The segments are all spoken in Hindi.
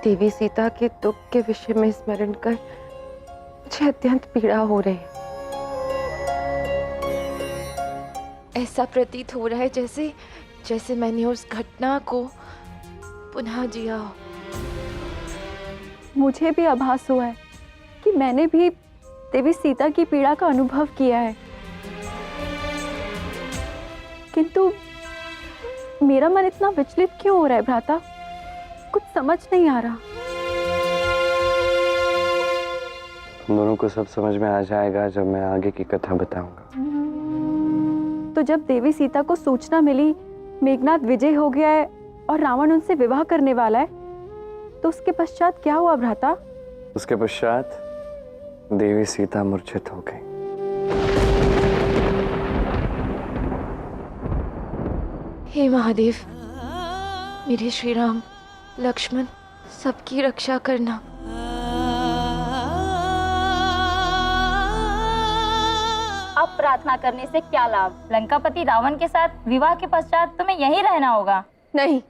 देवी सीता के दुख के विषय में स्मरण कर मुझे अत्यंत पीड़ा हो रही है। ऐसा प्रतीत हो रहा है जैसे जैसे मैंने उस घटना को पुनः जिया हो। मुझे भी आभास हुआ है कि मैंने भी देवी सीता की पीड़ा का अनुभव किया है, किंतु मेरा मन इतना विचलित क्यों हो रहा है भ्राता? कुछ समझ नहीं आ रहा। तुम दोनों को सब समझ में आ जाएगा जब मैं आगे की कथा बताऊंगा। तो जब देवी सीता को सूचना मिली मेघनाद विजय हो गया है और रावण उनसे विवाह करने वाला है, तो उसके पश्चात क्या हुआ भ्राता? उसके पश्चात देवी सीता मूर्छित हो गई। हे महादेव, मेरे श्री राम लक्ष्मण सबकी रक्षा करना। अब प्रार्थना करने से क्या लाभ? लंकापति रावण के साथ विवाह के पश्चात तुम्हें यहीं रहना होगा। नहीं,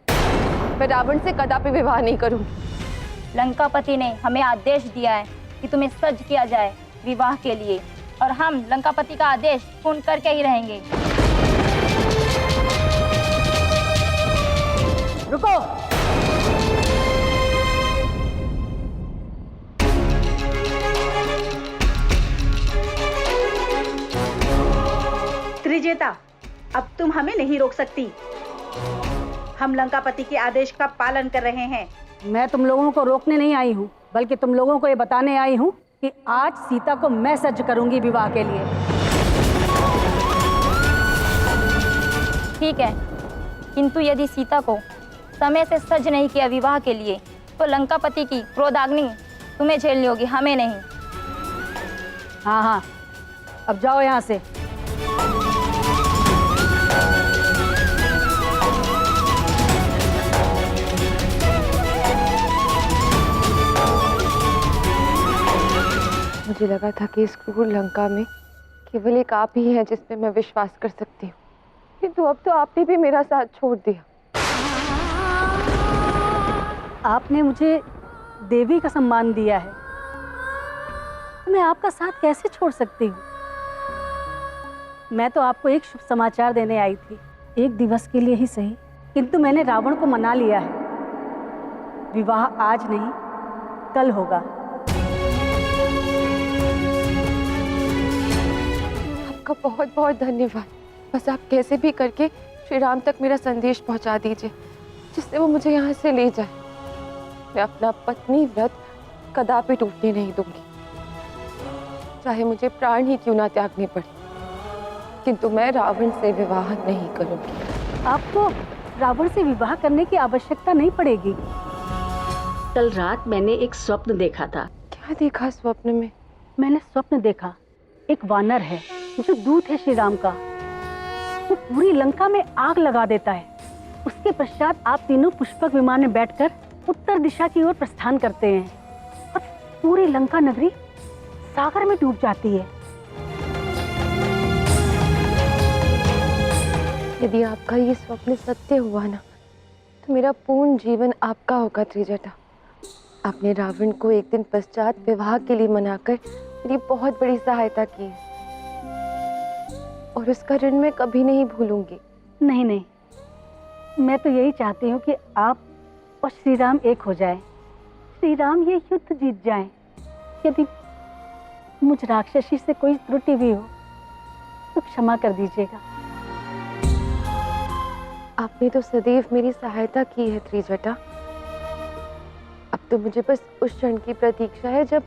मैं रावण से कदापि विवाह नहीं करूंगी। लंकापति ने हमें आदेश दिया है कि तुम्हें सज्ज किया जाए विवाह के लिए, और हम लंकापति का आदेश पूर्ण करके ही रहेंगे। रुको। त्रिजेता, अब तुम हमें नहीं रोक सकती। हम लंकापति के आदेश का पालन कर रहे हैं। मैं तुम लोगों को रोकने नहीं आई हूँ, बल्कि तुम लोगों को ये बताने आई हूँ कि आज सीता को मैं सज्ज करूंगी विवाह के लिए। ठीक है, किंतु यदि सीता को समय से सज्ज नहीं किया विवाह के लिए, तो लंकापति की क्रोधाग्नि तुम्हें झेलनी होगी, हमें नहीं। हाँ हाँ, अब जाओ यहाँ से। मुझे लगा था कि इस क्रूर लंका में केवल एक आप ही हैं जिस पे मैं विश्वास कर सकती हूँ, किंतु अब तो आपने भी मेरा साथ छोड़ दिया। आपने मुझे देवी का सम्मान दिया है, मैं आपका साथ कैसे छोड़ सकती हूँ? मैं तो आपको एक शुभ समाचार देने आई थी, एक दिवस के लिए ही सही, किंतु मैंने रावण को मना लिया है। विवाह आज नहीं, कल होगा। आपका बहुत बहुत धन्यवाद। बस आप कैसे भी करके श्री राम तक मेरा संदेश पहुंचा दीजिए, जिससे वो मुझे यहाँ से ले जाए। मैं अपना पत्नी व्रत कदापि टूटने नहीं दूंगी, चाहे मुझे प्राण ही क्यों ना त्यागने पड़े, किंतु मैं रावण से विवाह नहीं करूंगी। आपको रावण से विवाह करने की आवश्यकता नहीं पड़ेगी। कल रात मैंने एक स्वप्न देखा था। क्या देखा स्वप्न में? मैंने स्वप्न देखा, एक वानर है जो दूत है श्री राम का, वो पूरी लंका में आग लगा देता है। उसके पश्चात आप तीनों पुष्पक विमान में बैठकर उत्तर दिशा की ओर प्रस्थान करते हैं और पूरी लंका नगरी सागर में डूब जाती है। यदि आपका ये स्वप्न सत्य हुआ ना, तो मेरा पूर्ण जीवन आपका होगा त्रिजटा। आपने रावण को एक दिन पश्चात विवाह के लिए मनाकर मेरी बहुत बड़ी सहायता की है, और उसका ऋण मैं कभी नहीं भूलूंगी। नहीं नहीं, मैं तो यही चाहती हूँ कि आप और श्री राम एक हो जाएं, श्री राम ये युद्ध जीत जाएं। यदि मुझ राक्षसी से कोई त्रुटि भी हो तो क्षमा कर दीजिएगा। आपने तो सदैव मेरी सहायता की है त्रिजटा। अब तो मुझे बस उस क्षण की प्रतीक्षा है जब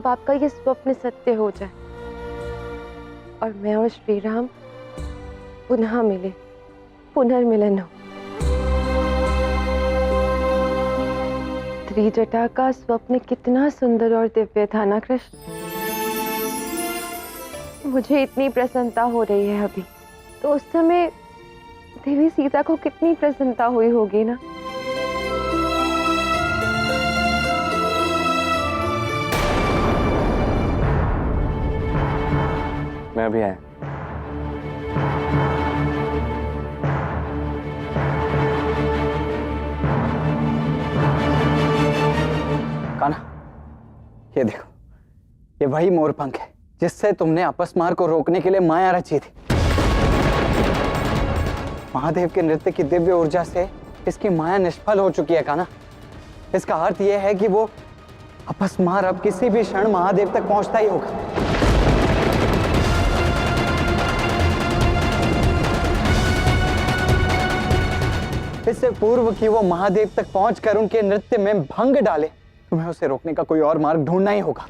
आपका ये स्वप्न सत्य हो जाए और मैं और श्री राम पुनः मिले, पुनर्मिलन हो। त्रिजटा का स्वप्न कितना सुंदर और दिव्य था ना कृष्ण। मुझे इतनी प्रसन्नता हो रही है अभी, तो उस समय देवी सीता को कितनी प्रसन्नता हुई होगी ना। मैं अभी आया। ये देखो, ये वही मोरपंख है जिससे तुमने अपस्मार को रोकने के लिए माया रची थी। महादेव के नृत्य की दिव्य ऊर्जा से इसकी माया निष्फल हो चुकी है कान्हा। इसका अर्थ यह है कि वो अपस्मार अब किसी भी क्षण महादेव तक पहुंचता ही होगा। इससे पूर्व कि वो महादेव तक पहुंचकर उनके नृत्य में भंग डाले, तुम्हें उसे रोकने का कोई और मार्ग ढूंढना ही होगा।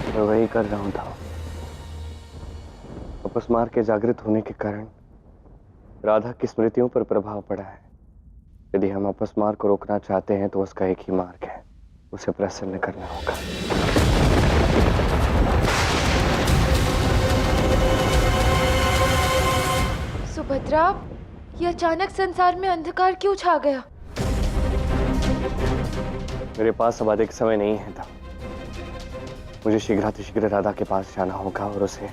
मैं वही कर रहा हूं था। अपस्मार के जागृत होने के कारण राधा की स्मृतियों पर प्रभाव पड़ा है। यदि हम अपस्मार को रोकना चाहते हैं तो उसका एक ही मार्ग है, उसे प्रसन्न करना होगा। सुभद्रा, ये अचानक संसार में अंधकार क्यों छा गया? मेरे पास अब अधिक समय नहीं है था। मुझे शीघ्रातिशीघ्र राधा के पास जाना होगा और उसे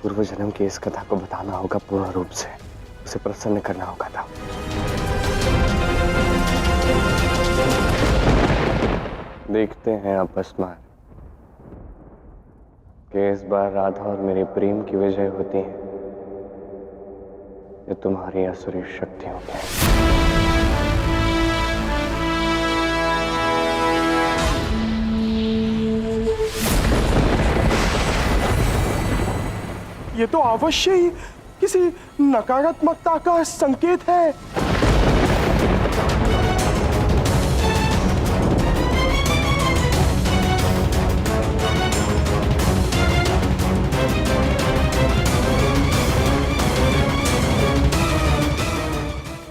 पूर्व जन्म की इस कथा को बताना होगा पूर्ण रूप से, उसे प्रसन्न करना होगा था। देखते हैं अपस्मार कि इस बार राधा और मेरे प्रेम की विजय होती है या तुम्हारी असुरी शक्तियों की। ये तो अवश्य ही किसी नकारात्मकता का संकेत है।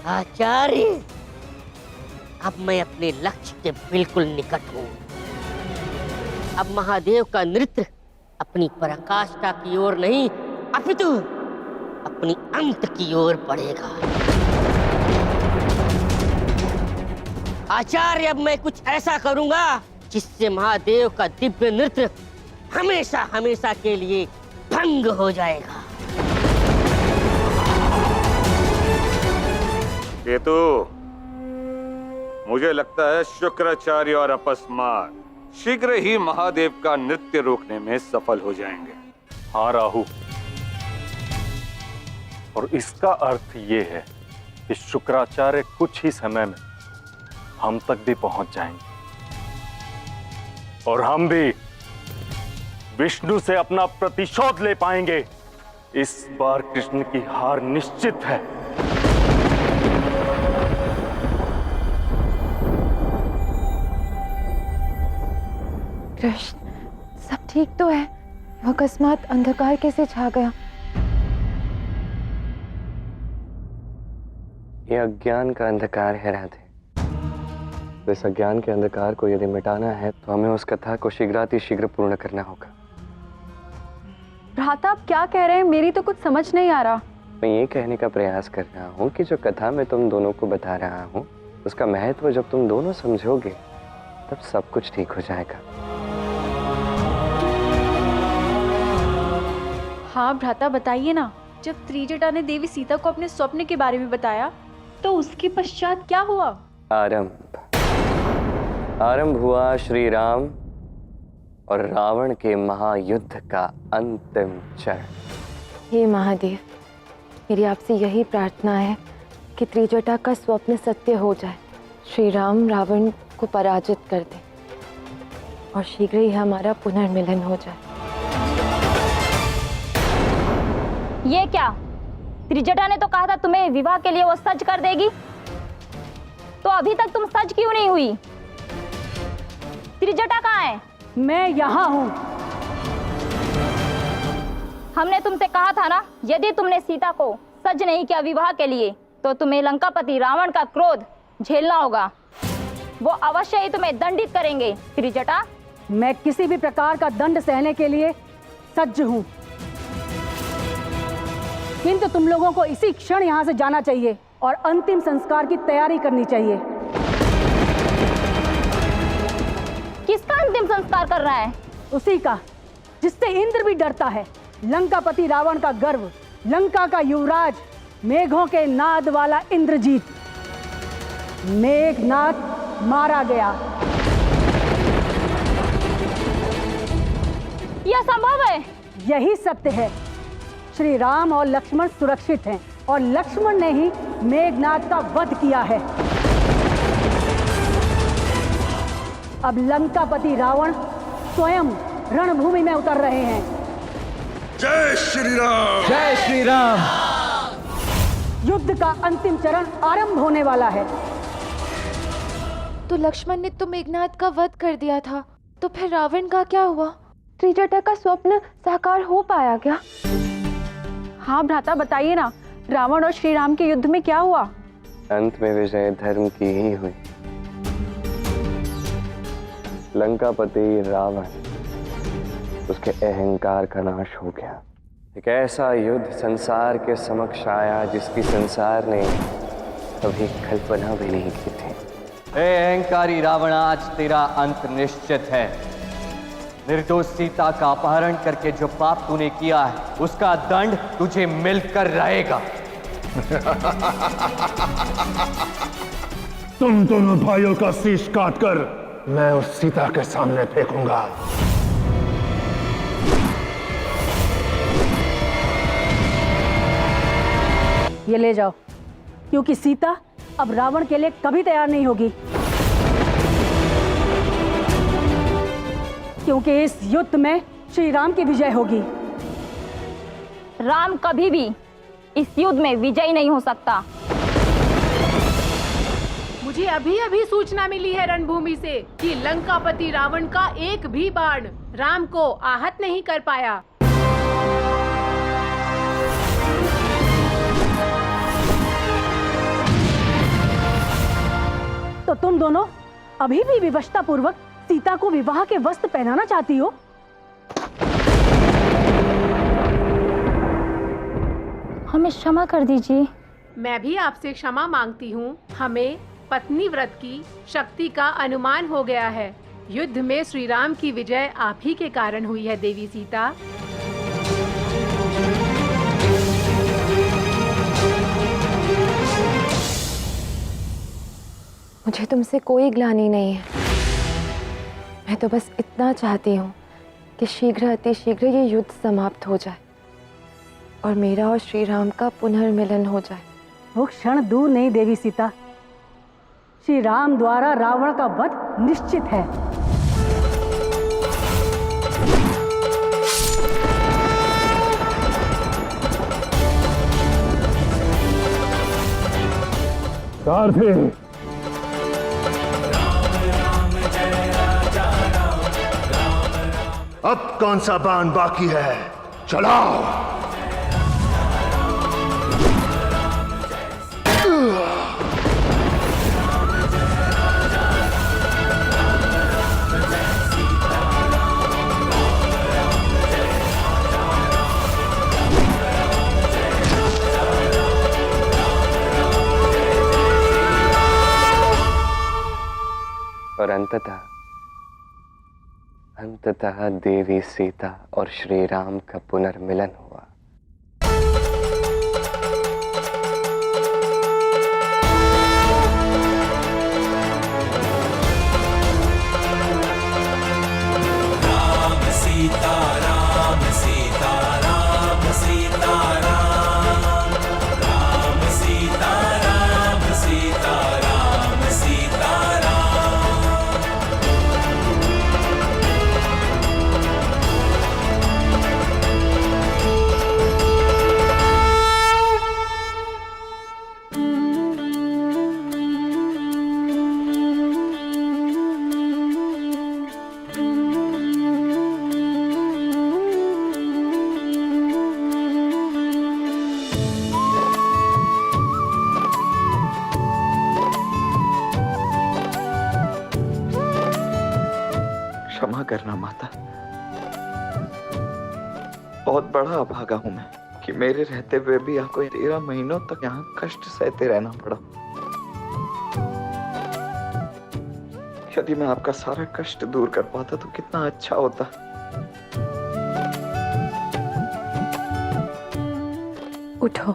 आचार्य, अब मैं अपने लक्ष्य के बिल्कुल निकट हूँ। अब महादेव का नृत्य अपनी पराकाष्ठा की ओर नहीं, अपितु अपनी अंत की ओर बढ़ेगा। आचार्य, अब मैं कुछ ऐसा करूंगा जिससे महादेव का दिव्य नृत्य हमेशा हमेशा के लिए भंग हो जाएगा। केतु, मुझे लगता है शुक्राचार्य और अपस्मार शीघ्र ही महादेव का नृत्य रोकने में सफल हो जाएंगे। हाँ राहु, और इसका अर्थ ये है कि शुक्राचार्य कुछ ही समय में हम तक भी पहुंच जाएंगे और हम भी विष्णु से अपना प्रतिशोध ले पाएंगे। इस बार कृष्ण की हार निश्चित है। कृष्ण, सब ठीक तो है? अकस्मात अंधकार कैसे छा गया? ये अज्ञान का अंधकार है राधे। तो इस अज्ञान के अंधकार को यदि मिटाना है तो हमें उस कथा को शीघ्रातिशीघ्र पूर्ण करना होगा। भ्राता, आप क्या कह रहे हैं? मेरी तो कुछ समझ नहीं आ रहा। मैं ये कहने का प्रयास कर रहा हूँ कि जो कथा मैं तुम दोनों को बता रहा हूँ उसका महत्व जब तुम दोनों समझोगे तब सब कुछ ठीक हो जाएगा। हाँ भ्राता, बताइए ना। जब त्रिजटा ने देवी सीता को अपने स्वप्न के बारे में बताया तो उसके पश्चात क्या हुआ? आरंभ हुआ श्री राम और रावण के महायुद्ध का अंतिम चरण। हे महादेव, मेरी आपसे यही प्रार्थना है कि त्रिजटा का स्वप्न सत्य हो जाए, श्री राम रावण को पराजित कर दे और शीघ्र ही हमारा पुनर्मिलन हो जाए। ये क्या? त्रिजटा ने तो कहा था तुम्हें विवाह के लिए वो सज कर देगी, तो अभी तक तुम सज क्यों नहीं हुई? त्रिजटा कहाँ है? मैं यहाँ हूँ। हमने तुमसे कहा था ना, यदि तुमने सीता को सज नहीं किया विवाह के लिए तो तुम्हें लंकापति रावण का क्रोध झेलना होगा। वो अवश्य ही तुम्हें दंडित करेंगे। त्रिजटा, मैं किसी भी प्रकार का दंड सहने के लिए सज्ज हूँ, किंतु तुम लोगों को इसी क्षण यहाँ से जाना चाहिए। और अंतिम संस्कार की तैयारी करनी चाहिए। किसका अंतिम संस्कार कर रहा है? उसी का जिससे इंद्र भी डरता है, लंकापति रावण का गर्व, लंका का युवराज, मेघों के नाद वाला इंद्रजीत। मेघनाद मारा गया। यह संभव है? यही सत्य है। श्री राम और लक्ष्मण सुरक्षित हैं और लक्ष्मण ने ही मेघनाद का वध किया है। अब लंकापति रावण स्वयं रणभूमि में उतर रहे हैं। जय श्री राम। जय श्री राम। युद्ध का अंतिम चरण आरंभ होने वाला है। तो लक्ष्मण ने तो मेघनाद का वध कर दिया था, तो फिर रावण का क्या हुआ? त्रिजटा का स्वप्न साकार हो पाया क्या? हाँ भ्राता, बताइए ना, रावण और श्री राम के युद्ध में क्या हुआ? अंत में विजय धर्म की ही हुई। लंकापति रावण, उसके अहंकार का नाश हो गया। एक ऐसा युद्ध संसार के समक्ष आया जिसकी संसार ने कभी कल्पना भी नहीं की थी। अहंकारी रावण, आज तेरा अंत निश्चित है। निर्दोष सीता का अपहरण करके जो पाप तूने किया है, उसका दंड तुझे मिलकर रहेगा। तुम दोनों भाइयों का शीश काटकर मैं उस सीता के सामने फेंकूंगा। ये ले जाओ, क्योंकि सीता अब रावण के लिए कभी तैयार नहीं होगी, क्योंकि इस युद्ध में श्री राम की विजय होगी। राम कभी भी इस युद्ध में विजयी नहीं हो सकता। मुझे अभी अभी सूचना मिली है रणभूमि से कि लंकापति रावण का एक भी बाण राम को आहत नहीं कर पाया। तो तुम दोनों अभी भी विवशता पूर्वक सीता को विवाह के वस्त्र पहनाना चाहती हो? हमें क्षमा कर दीजिए। मैं भी आपसे क्षमा मांगती हूँ। हमें पत्नी व्रत की शक्ति का अनुमान हो गया है। युद्ध में श्री राम की विजय आप ही के कारण हुई है देवी सीता। मुझे तुमसे कोई ग्लानि नहीं है। मैं तो बस इतना चाहती हूँ कि शीघ्र अति शीघ्र ये युद्ध समाप्त हो जाए और मेरा और श्री राम का पुनर्मिलन हो जाए। वो क्षण दूर नहीं देवी सीता। श्री राम द्वारा रावण का वध निश्चित है। सारथी, अब कौन सा बाण बाकी है? चलाओ। और अंततः देवी सीता और श्री राम का पुनर्मिलन हुआ। राम सीता राम सीता राम सीता राम राम सीता राम सीता राम सीता राम। क्षमा करना माता, बहुत बड़ा अभागा हूं मैं कि मेरे रहते हुए भी आपको 13 महीनों तक यहाँ कष्ट सहते रहना पड़ा। यदि मैं आपका सारा कष्ट दूर कर पाता तो कितना अच्छा होता। उठो।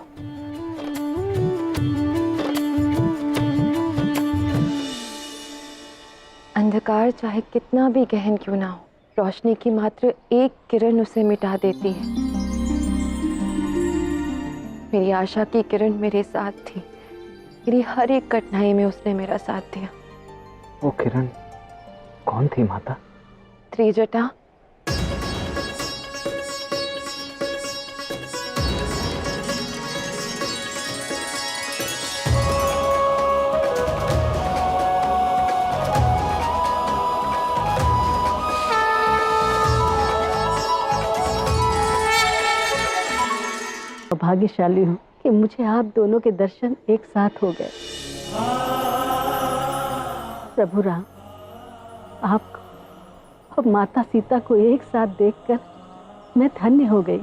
अंधकार चाहे कितना भी गहन क्यों ना हो, रोशनी की मात्र एक किरण उसे मिटा देती है। मेरी आशा की किरण मेरे साथ थी। मेरी हर एक कठिनाई में उसने मेरा साथ दिया। वो किरण कौन थी माता? त्रिजटा। भाग्यशाली हूँ कि मुझे आप दोनों के दर्शन एक साथ हो गए। प्रभु राम, आपको और माता सीता को एक साथ देखकर मैं धन्य हो गई।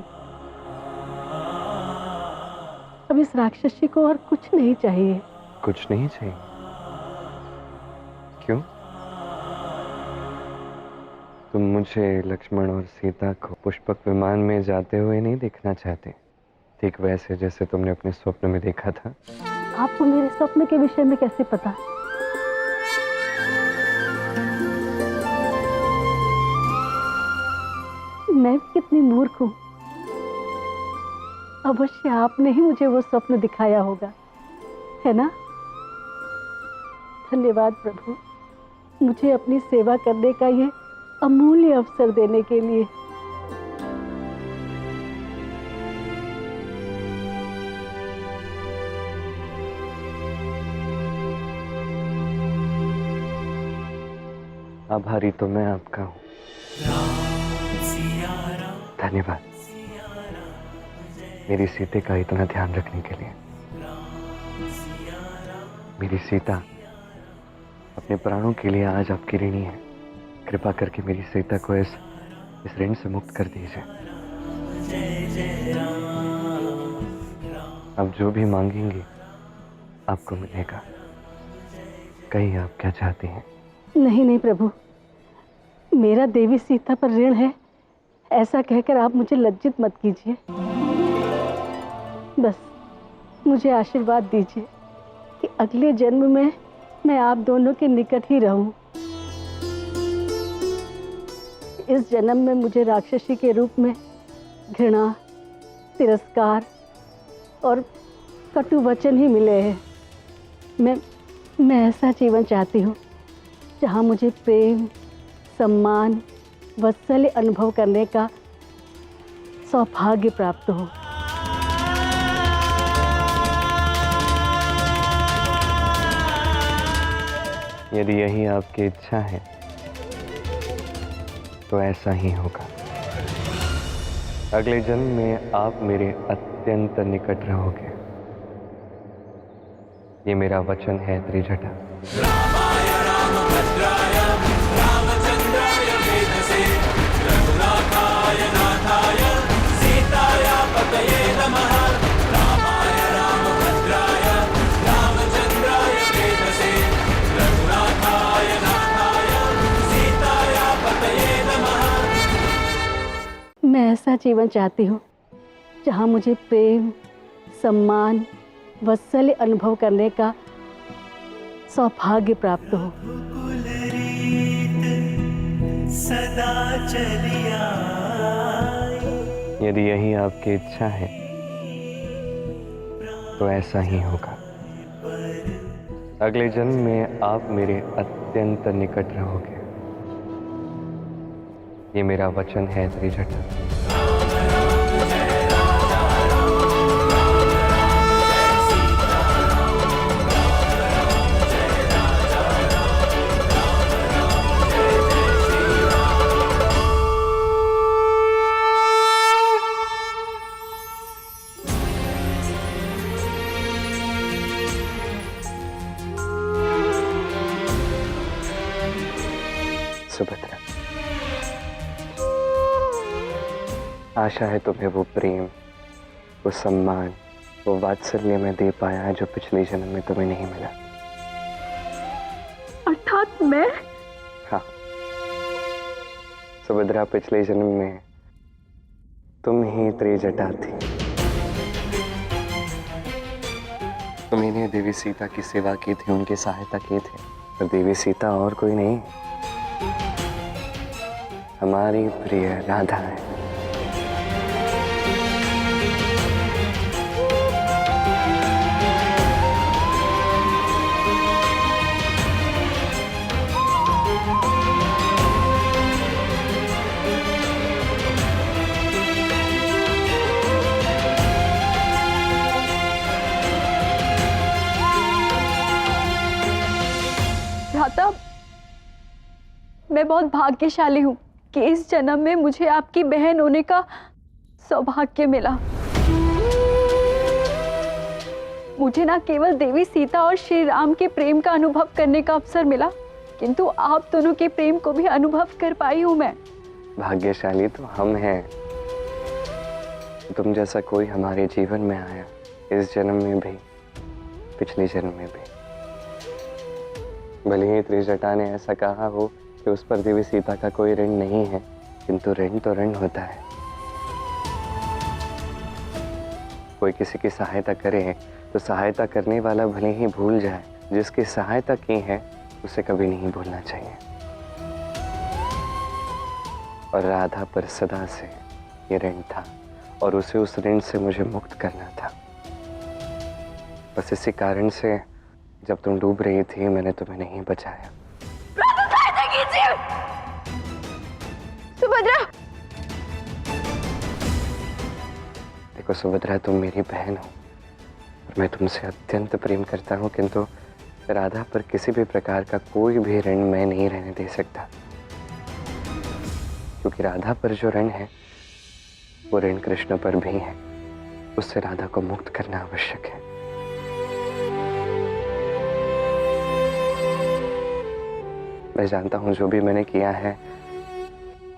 अब इस राक्षसी को और कुछ नहीं चाहिए। कुछ नहीं चाहिए? क्यों? तुम मुझे लक्ष्मण और सीता को पुष्पक विमान में जाते हुए नहीं देखना चाहते? ठीक वैसे जैसे तुमने अपने स्वप्न में देखा था। आपको मेरे स्वप्न के विषय में कैसे पता? मैं भी कितनी मूर्ख हूँ। अवश्य आपने ही मुझे वो स्वप्न दिखाया होगा, है ना? धन्यवाद प्रभु, मुझे अपनी सेवा करने का ये अमूल्य अवसर देने के लिए। आभारी तो मैं आपका हूँ। धन्यवाद मेरी सीते का इतना ध्यान रखने के लिए। मेरी सीता अपने प्राणों के लिए आज आपकी ऋणी है। कृपा करके मेरी सीता को इस ऋण से मुक्त कर दीजिए। अब जो भी मांगेंगे आपको मिलेगा। कहिए आप क्या चाहती हैं? नहीं नहीं प्रभु, मेरा देवी सीता पर ऋण है, ऐसा कहकर आप मुझे लज्जित मत कीजिए। बस मुझे आशीर्वाद दीजिए कि अगले जन्म में मैं आप दोनों के निकट ही रहूं। इस जन्म में मुझे राक्षसी के रूप में घृणा, तिरस्कार और कटु वचन ही मिले हैं। मैं ऐसा जीवन चाहती हूँ जहाँ मुझे प्रेम, सम्मान, वात्सल्य अनुभव करने का सौभाग्य प्राप्त हो। यदि यही आपकी इच्छा है तो ऐसा ही होगा। अगले जन्म में आप मेरे अत्यंत निकट रहोगे। ये मेरा वचन है त्रिजटा। रामाय रामभद्राय रामचंद्राय वेदसे रघुनाथाय नाथाय सीताय पतये नमः। रामाय रामभद्राय रामचंद्राय वेदसे रघुनाथाय नाथाय सीताय पतये नमः। मैं ऐसा जीवन चाहती हूँ जहाँ मुझे प्रेम, सम्मान, वात्सल्य अनुभव करने का सौभाग्य प्राप्त हो। सदा चलिया। यदि यही आपकी इच्छा है तो ऐसा ही होगा। अगले जन्म में आप मेरे अत्यंत निकट रहोगे। ये मेरा वचन है त्रिजटा। सुभद्रा, आशा है तुम्हें वो प्रेम, वो सम्मान, वो वात्सल्य मैं दे पाया है जो पिछले जन्म में तुम्हें नहीं मिला। अर्थात मैं? हाँ सुभद्रा, पिछले जन्म में तुम ही त्रिजटा थी। तुम्ही ने देवी सीता की सेवा की थी, उनकी सहायता की थी। पर देवी सीता और कोई नहीं, हमारी प्रिय राधा है। भ्राता, मैं बहुत भाग्यशाली हूँ कि इस जन्म में मुझे आपकी बहन होने का सौभाग्य मिला। मुझे न केवल देवी सीता और श्री राम के प्रेम का अनुभव करने का अवसर मिला, किंतु आप दोनों के प्रेम को भी अनुभव कर पाई हूँ मैं। भाग्यशाली तो हम हैं, तुम जैसा कोई हमारे जीवन में आया, इस जन्म में भी पिछले जन्म में भी। भले ही त्रिजटा ने ऐसा कहा हो कि उस पर देवी सीता का कोई ऋण नहीं है, किंतु ऋण तो ऋण होता है। कोई किसी की सहायता करे तो सहायता करने वाला भले ही भूल जाए, जिसकी सहायता की है उसे कभी नहीं भूलना चाहिए। और राधा पर सदा से ये ऋण था और उसे उस ऋण से मुझे मुक्त करना था। बस इसी कारण से जब तुम डूब रही थी मैंने तुम्हें नहीं बचाया। सुभद्रा! देखो सुभद्रा, तुम मेरी बहन हो और मैं तुमसे अत्यंत प्रेम करता हूँ, किंतु राधा पर किसी भी प्रकार का कोई भी ऋण मैं नहीं रहने दे सकता, क्योंकि राधा पर जो ऋण है वो ऋण कृष्ण पर भी है। उससे राधा को मुक्त करना आवश्यक है। मैं जानता हूं जो भी मैंने किया है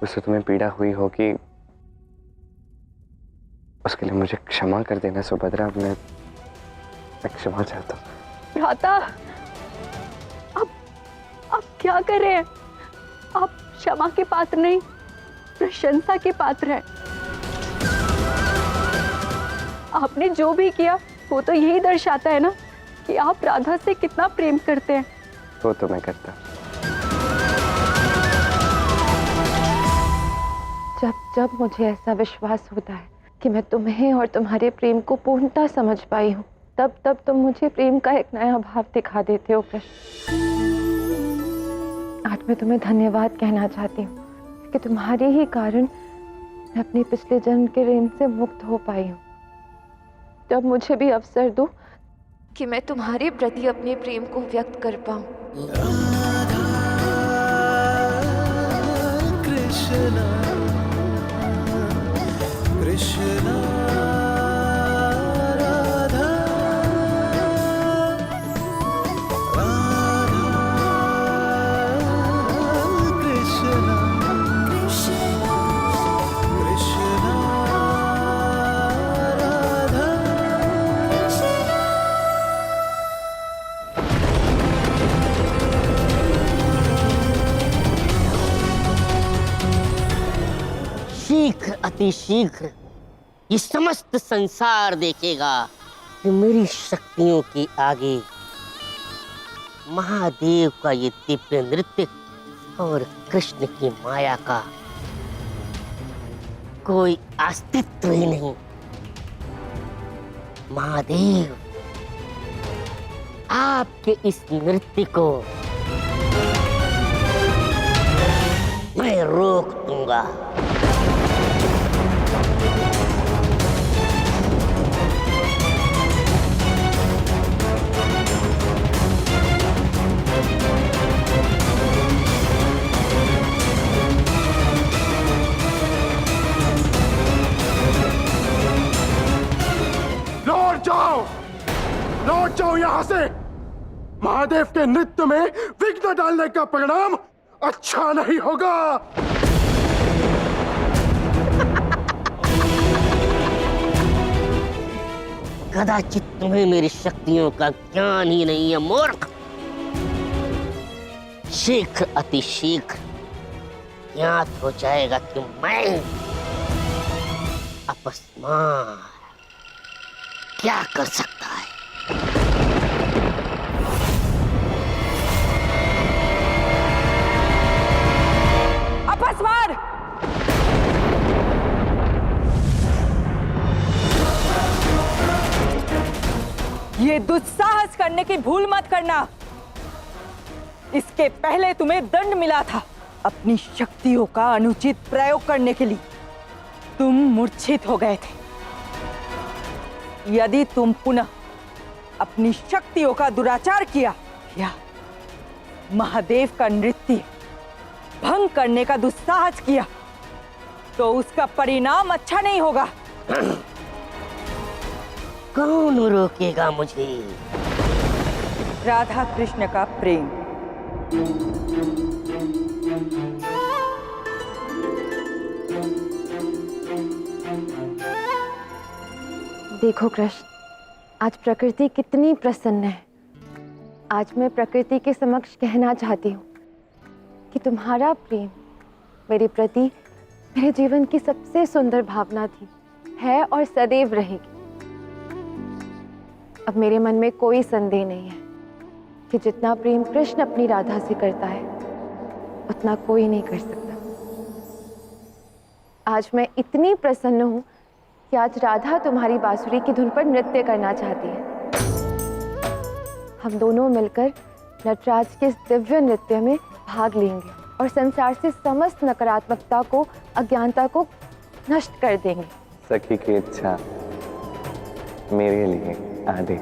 उससे तुम्हें पीड़ा हुई होगी, उसके लिए मुझे क्षमा कर देना सुभद्रा। मैं क्षमा चाहता हूँ। भ्राता, आप क्या कर रहे हैं? आप क्षमा के पात्र नहीं, प्रशंसा के पात्र हैं। आपने जो भी किया वो तो यही दर्शाता है ना कि आप राधा से कितना प्रेम करते हैं। वो तो मैं करता। जब जब मुझे ऐसा विश्वास होता है कि मैं तुम्हें और तुम्हारे प्रेम को पूर्णतः समझ पाई हूँ, तब तब तुम मुझे प्रेम का एक नया भाव दिखा देते हो कृष्ण। आज मैं तुम्हें धन्यवाद कहना चाहती हूँ कि तुम्हारे ही कारण मैं अपने पिछले जन्म के ऋण से मुक्त हो पाई हूँ। तब मुझे भी अवसर दो कि मैं तुम्हारे प्रति अपने प्रेम को व्यक्त कर पाऊँ। कृष्णा कृष्णा राधा राधा कृष्णा कृष्णा कृष्णा राधा। शीघ्र अतिशीघ्र ये समस्त संसार देखेगा कि मेरी शक्तियों के आगे महादेव का ये दिव्य नृत्य और कृष्ण की माया का कोई अस्तित्व ही नहीं। महादेव, आपके इस नृत्य को मैं रोक दूंगा। लौट जाओ यहाँ से। महादेव के नृत्य में विघ्न डालने का परिणाम अच्छा नहीं होगा। कदाचित तुम्हें मेरी शक्तियों का ज्ञान ही नहीं है मूर्ख। शीघ्र अतिशीघ्र ज्ञात हो जाएगा कि मैं अपस्मार क्या कर सकता है। अपस्मार! ये दुस्साहस करने की भूल मत करना। इसके पहले तुम्हें दंड मिला था अपनी शक्तियों का अनुचित प्रयोग करने के लिए। तुम मूर्छित हो गए थे। यदि तुम पुनः अपनी शक्तियों का दुराचार किया या महादेव का नृत्य भंग करने का दुस्साहस किया तो उसका परिणाम अच्छा नहीं होगा। कौन रोकेगा मुझे? राधा कृष्ण का प्रेम। देखो कृष्ण, आज प्रकृति कितनी प्रसन्न है। आज मैं प्रकृति के समक्ष कहना चाहती हूँ कि तुम्हारा प्रेम मेरे प्रति मेरे जीवन की सबसे सुंदर भावना थी, है और सदैव रहेगी। अब मेरे मन में कोई संदेह नहीं है कि जितना प्रेम कृष्ण अपनी राधा से करता है उतना कोई नहीं कर सकता। आज मैं इतनी प्रसन्न हूँ कि आज राधा तुम्हारी बांसुरी की धुन पर नृत्य करना चाहती है। हम दोनों मिलकर नटराज के इस दिव्य नृत्य में भाग लेंगे और संसार से समस्त नकारात्मकता को, अज्ञानता को नष्ट कर देंगे। सखी की इच्छा मेरे लिए आदेश।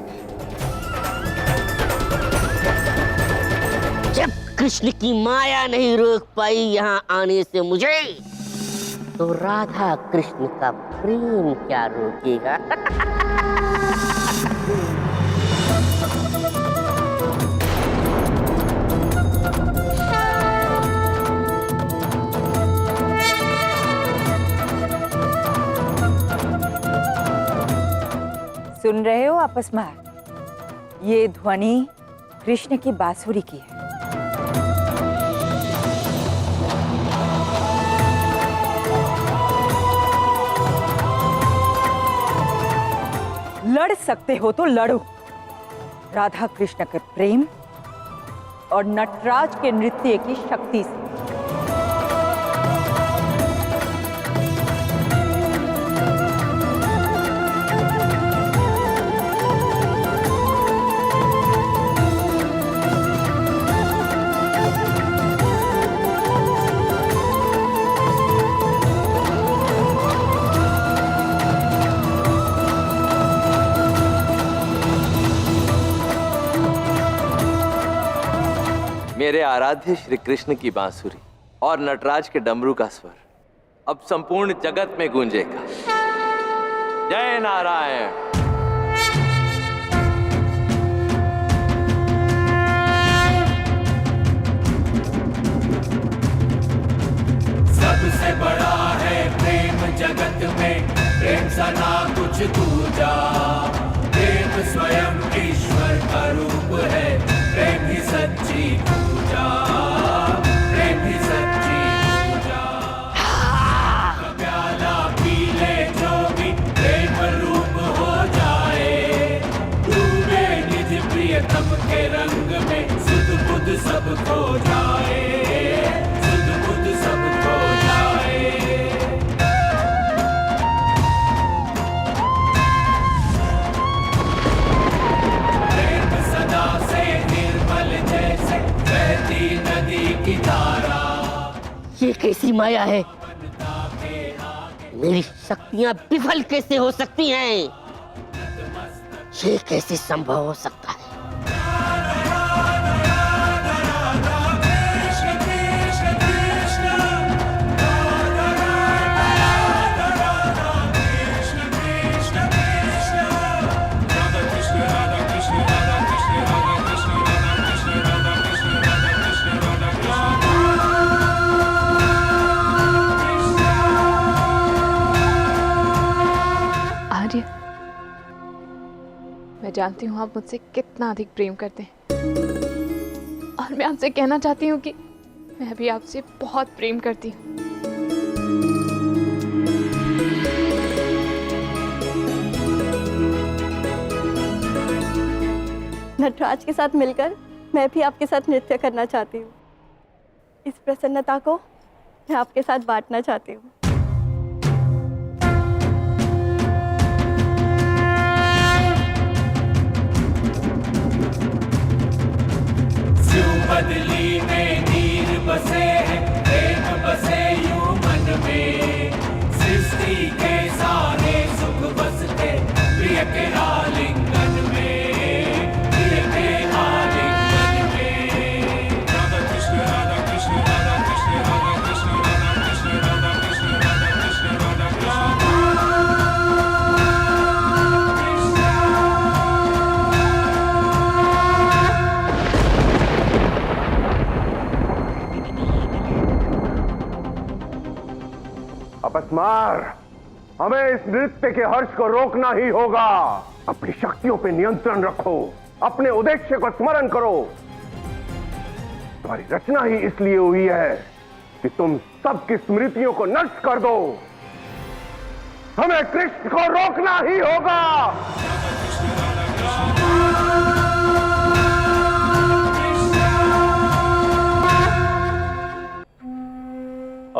जब कृष्ण की माया नहीं रोक पाई यहाँ आने से मुझे, तो राधा कृष्ण का प्रेम क्या रोकेगा? सुन रहे हो अपस्मार? ये ध्वनि कृष्ण की बांसुरी की है। लड़ सकते हो तो लड़ो राधा कृष्ण के प्रेम और नटराज के नृत्य की शक्ति से। मेरे आराध्य श्री कृष्ण की बांसुरी और नटराज के डमरू का स्वर अब संपूर्ण जगत में गूंजेगा। जय नारायण। सबसे बड़ा है प्रेम जगत में, प्रेम सा ना कुछ दूजा। प्रेम स्वयं ईश्वर का रूप है, प्रेम ही सच्ची पूजा, प्रेम ही सच्ची पूजा। प्याला पी ले जो भी प्रेम रूप हो जाए, डूबे निज प्रियतम के रंग में, सुध बुध सब खो जाए, सुध बुध सब खो जाए। प्रेम सदा से निर्मल जैसे बहती नदी की धारा। ये कैसी माया है? मेरी शक्तियां विफल कैसे हो सकती हैं? ये कैसे संभव हो सकता है? मैं जानती हूँ आप मुझसे कितना अधिक प्रेम करते हैं और मैं आपसे कहना चाहती हूँ कि मैं भी आपसे बहुत प्रेम करती हूँ। नटराज के साथ मिलकर मैं भी आपके साथ नृत्य करना चाहती हूँ। इस प्रसन्नता को मैं आपके साथ बांटना चाहती हूँ। बदली में नीर बसे हैं, प्रेम बसे यूं मन में, सृष्टि के सारे सुख बसते प्रिय के आलिंगन में, प्रिय के आलिंगन में। राधा कृष्ण राधा कृष्ण राधा कृष्ण राधा कृष्ण राधा कृष्ण राधा कृष्ण राधा कृष्ण राधा कृष्ण। अपस्मार, हमें इस नृत्य के हर्ष को रोकना ही होगा। अपनी शक्तियों पे नियंत्रण रखो, अपने उद्देश्य को स्मरण करो। तुम्हारी रचना ही इसलिए हुई है कि तुम सबकी स्मृतियों को नष्ट कर दो। हमें कृष्ण को रोकना ही होगा।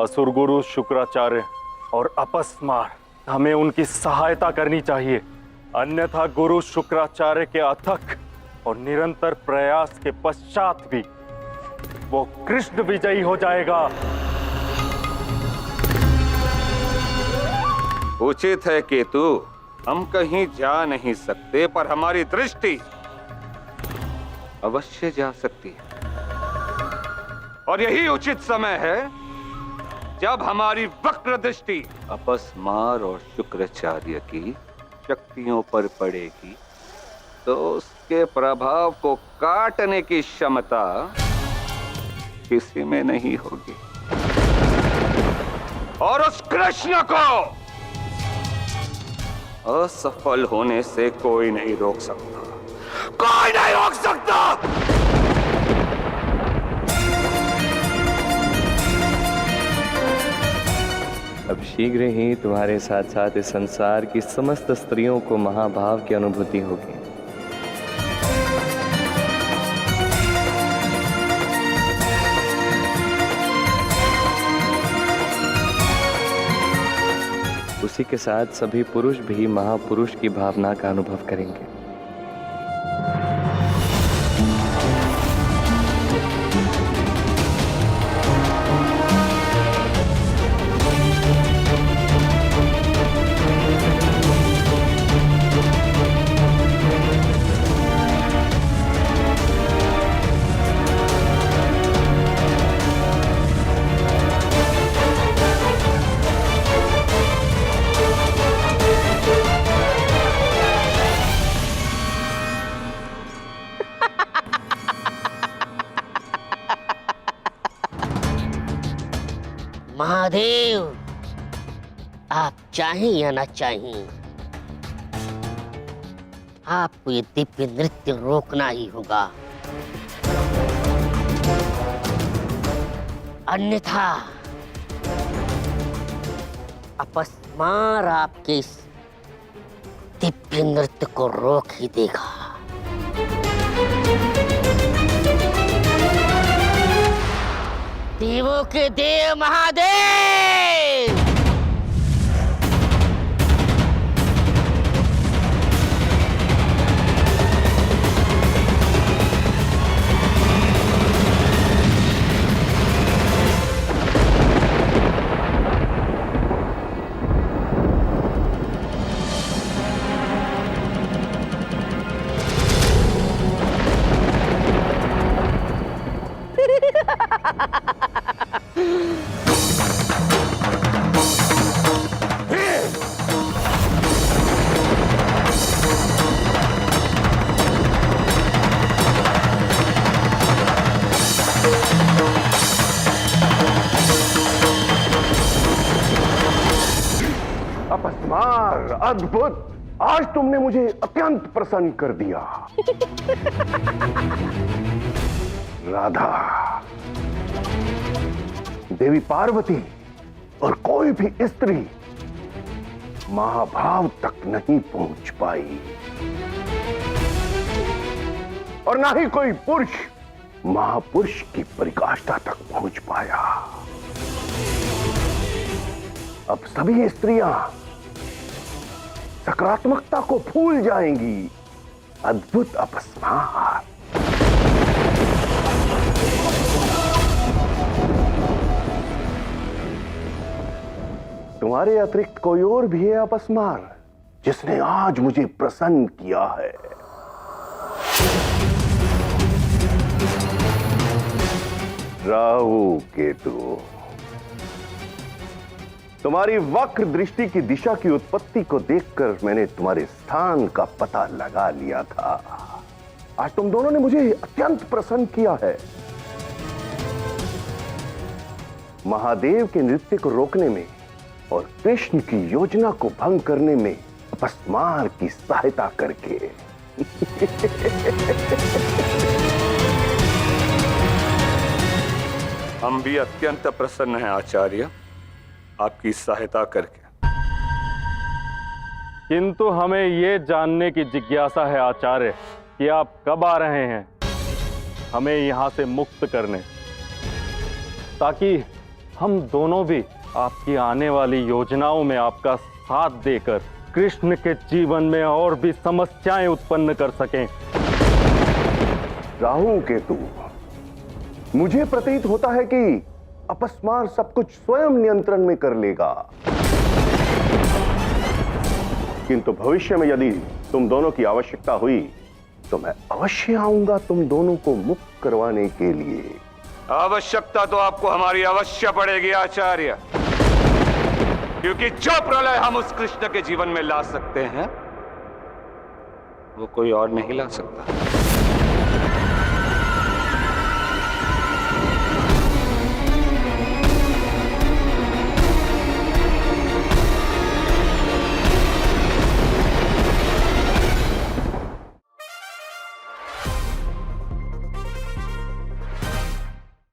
असुर गुरु शुक्राचार्य और अपस्मार, हमें उनकी सहायता करनी चाहिए, अन्यथा गुरु शुक्राचार्य के अथक और निरंतर प्रयास के पश्चात भी वो कृष्ण विजयी हो जाएगा। उचित है केतु, हम कहीं जा नहीं सकते पर हमारी दृष्टि अवश्य जा सकती है और यही उचित समय है जब हमारी वक्र दृष्टि अपस्मार और शुक्राचार्य की शक्तियों पर पड़ेगी तो उसके प्रभाव को काटने की क्षमता किसी में नहीं होगी और उस कृष्ण को असफल होने से कोई नहीं रोक सकता, कोई नहीं रोक सकता। अब शीघ्र ही तुम्हारे साथ साथ इस संसार की समस्त स्त्रियों को महाभाव की अनुभूति होगी। उसी के साथ सभी पुरुष भी महापुरुष की भावना का अनुभव करेंगे। महादेव, आप चाहें या ना चाहें, आपको ये दिव्य नृत्य रोकना ही होगा, अन्यथा अपस्मार आपके इस दिव्य नृत्य को रोक ही देगा। देवों के देव महादेव, अपस्मार, अद्भुत। आज तुमने मुझे अत्यंत प्रसन्न कर दिया। राधा, देवी पार्वती और कोई भी स्त्री महाभाव तक नहीं पहुंच पाई और ना ही कोई पुरुष महापुरुष की परिकाष्ठा तक पहुंच पाया। अब सभी स्त्रियां सकारात्मकता को भूल जाएंगी। अद्भुत अपस्मार। तुम्हारे अतिरिक्त कोई और भी है अपस्मार जिसने आज मुझे प्रसन्न किया है? राहु केतु, तुम्हारी वक्र दृष्टि की दिशा की उत्पत्ति को देखकर मैंने तुम्हारे स्थान का पता लगा लिया था। आज तुम दोनों ने मुझे अत्यंत प्रसन्न किया है। महादेव के नृत्य को रोकने में और कृष्ण की योजना को भंग करने में अपस्मार की सहायता करके। हम भी अत्यंत प्रसन्न हैं आचार्य, आपकी सहायता करके। किंतु हमें ये जानने की जिज्ञासा है आचार्य कि आप कब आ रहे हैं हमें यहां से मुक्त करने, ताकि हम दोनों भी आपकी आने वाली योजनाओं में आपका साथ देकर कृष्ण के जीवन में और भी समस्याएं उत्पन्न कर सकें। राहु केतु, मुझे प्रतीत होता है कि अपस्मार सब कुछ स्वयं नियंत्रण में कर लेगा, किंतु भविष्य में यदि तुम दोनों की आवश्यकता हुई तो मैं अवश्य आऊंगा तुम दोनों को मुक्त करवाने के लिए। आवश्यकता तो आपको हमारी अवश्य पड़ेगी आचार्य, क्योंकि जो प्रलय हम उस कृष्ण के जीवन में ला सकते हैं वो कोई और नहीं ला सकता।